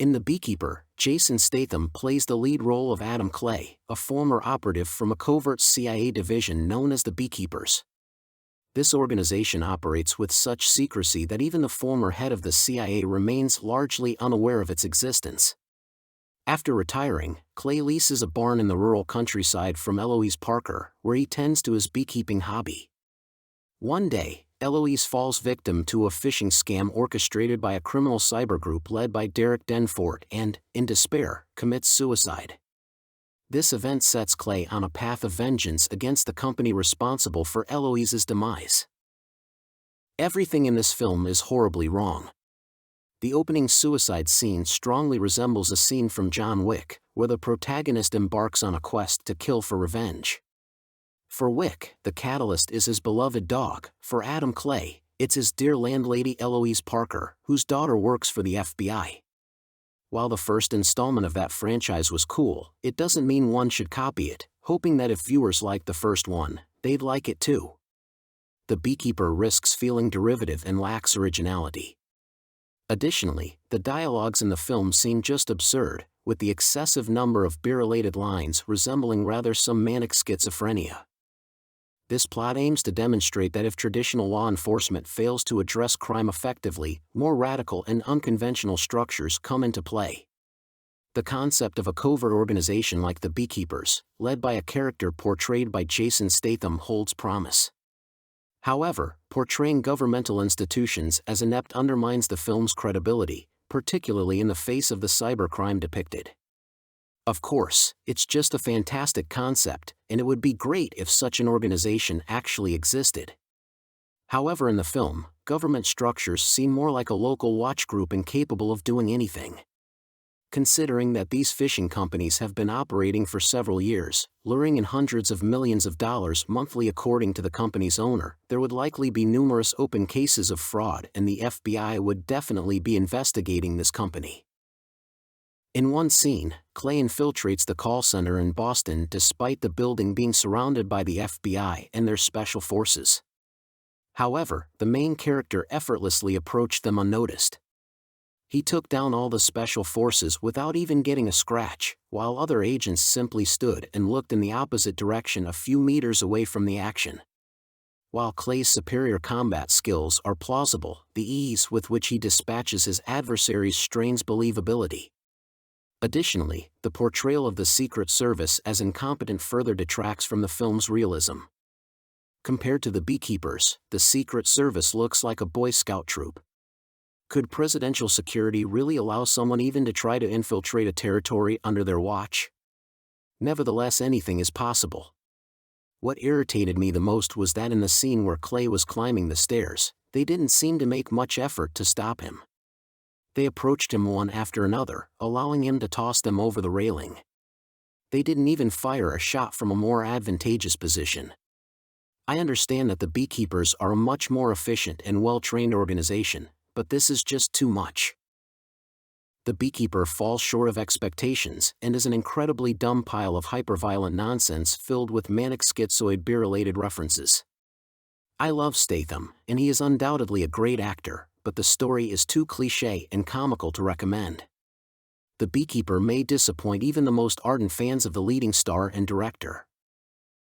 In The Beekeeper, Jason Statham plays the lead role of Adam Clay, a former operative from a covert CIA division known as the Beekeepers. This organization operates with such secrecy that even the former head of the CIA remains largely unaware of its existence. After retiring, Clay leases a barn in the rural countryside from Eloise Parker, where he tends to his beekeeping hobby. One day, Eloise falls victim to a phishing scam orchestrated by a criminal cybergroup led by Derek Denfort and, in despair, commits suicide. This event sets Clay on a path of vengeance against the company responsible for Eloise's demise. Everything in this film is horribly wrong. The opening suicide scene strongly resembles a scene from John Wick, where the protagonist embarks on a quest to kill for revenge. For Wick, the catalyst is his beloved dog. For Adam Clay, it's his dear landlady Eloise Parker, whose daughter works for the FBI. While the first installment of that franchise was cool, it doesn't mean one should copy it, hoping that if viewers like the first one, they'd like it too. The Beekeeper risks feeling derivative and lacks originality. Additionally, the dialogues in the film seem just absurd, with the excessive number of beer-related lines resembling rather some manic schizophrenia. This plot aims to demonstrate that if traditional law enforcement fails to address crime effectively, more radical and unconventional structures come into play. The concept of a covert organization like the Beekeepers, led by a character portrayed by Jason Statham, holds promise. However, portraying governmental institutions as inept undermines the film's credibility, particularly in the face of the cybercrime depicted. Of course, it's just a fantastic concept, and it would be great if such an organization actually existed. However, in the film, government structures seem more like a local watch group incapable of doing anything. Considering that these phishing companies have been operating for several years, luring in hundreds of millions of dollars monthly according to the company's owner, there would likely be numerous open cases of fraud, and the FBI would definitely be investigating this company. In one scene, Clay infiltrates the call center in Boston despite the building being surrounded by the FBI and their special forces. However, the main character effortlessly approached them unnoticed. He took down all the special forces without even getting a scratch, while other agents simply stood and looked in the opposite direction a few meters away from the action. While Clay's superior combat skills are plausible, the ease with which he dispatches his adversaries strains believability. Additionally, the portrayal of the Secret Service as incompetent further detracts from the film's realism. Compared to the Beekeepers, the Secret Service looks like a Boy Scout troop. Could presidential security really allow someone even to try to infiltrate a territory under their watch? Nevertheless, anything is possible. What irritated me the most was that in the scene where Clay was climbing the stairs, they didn't seem to make much effort to stop him. They approached him one after another, allowing him to toss them over the railing. They didn't even fire a shot from a more advantageous position. I understand that the Beekeepers are a much more efficient and well-trained organization, but this is just too much. The Beekeeper falls short of expectations and is an incredibly dumb pile of hyper-violent nonsense filled with manic schizoid beer-related references. I love Statham, and he is undoubtedly a great actor, but the story is too cliché and comical to recommend. The Beekeeper may disappoint even the most ardent fans of the leading star and director.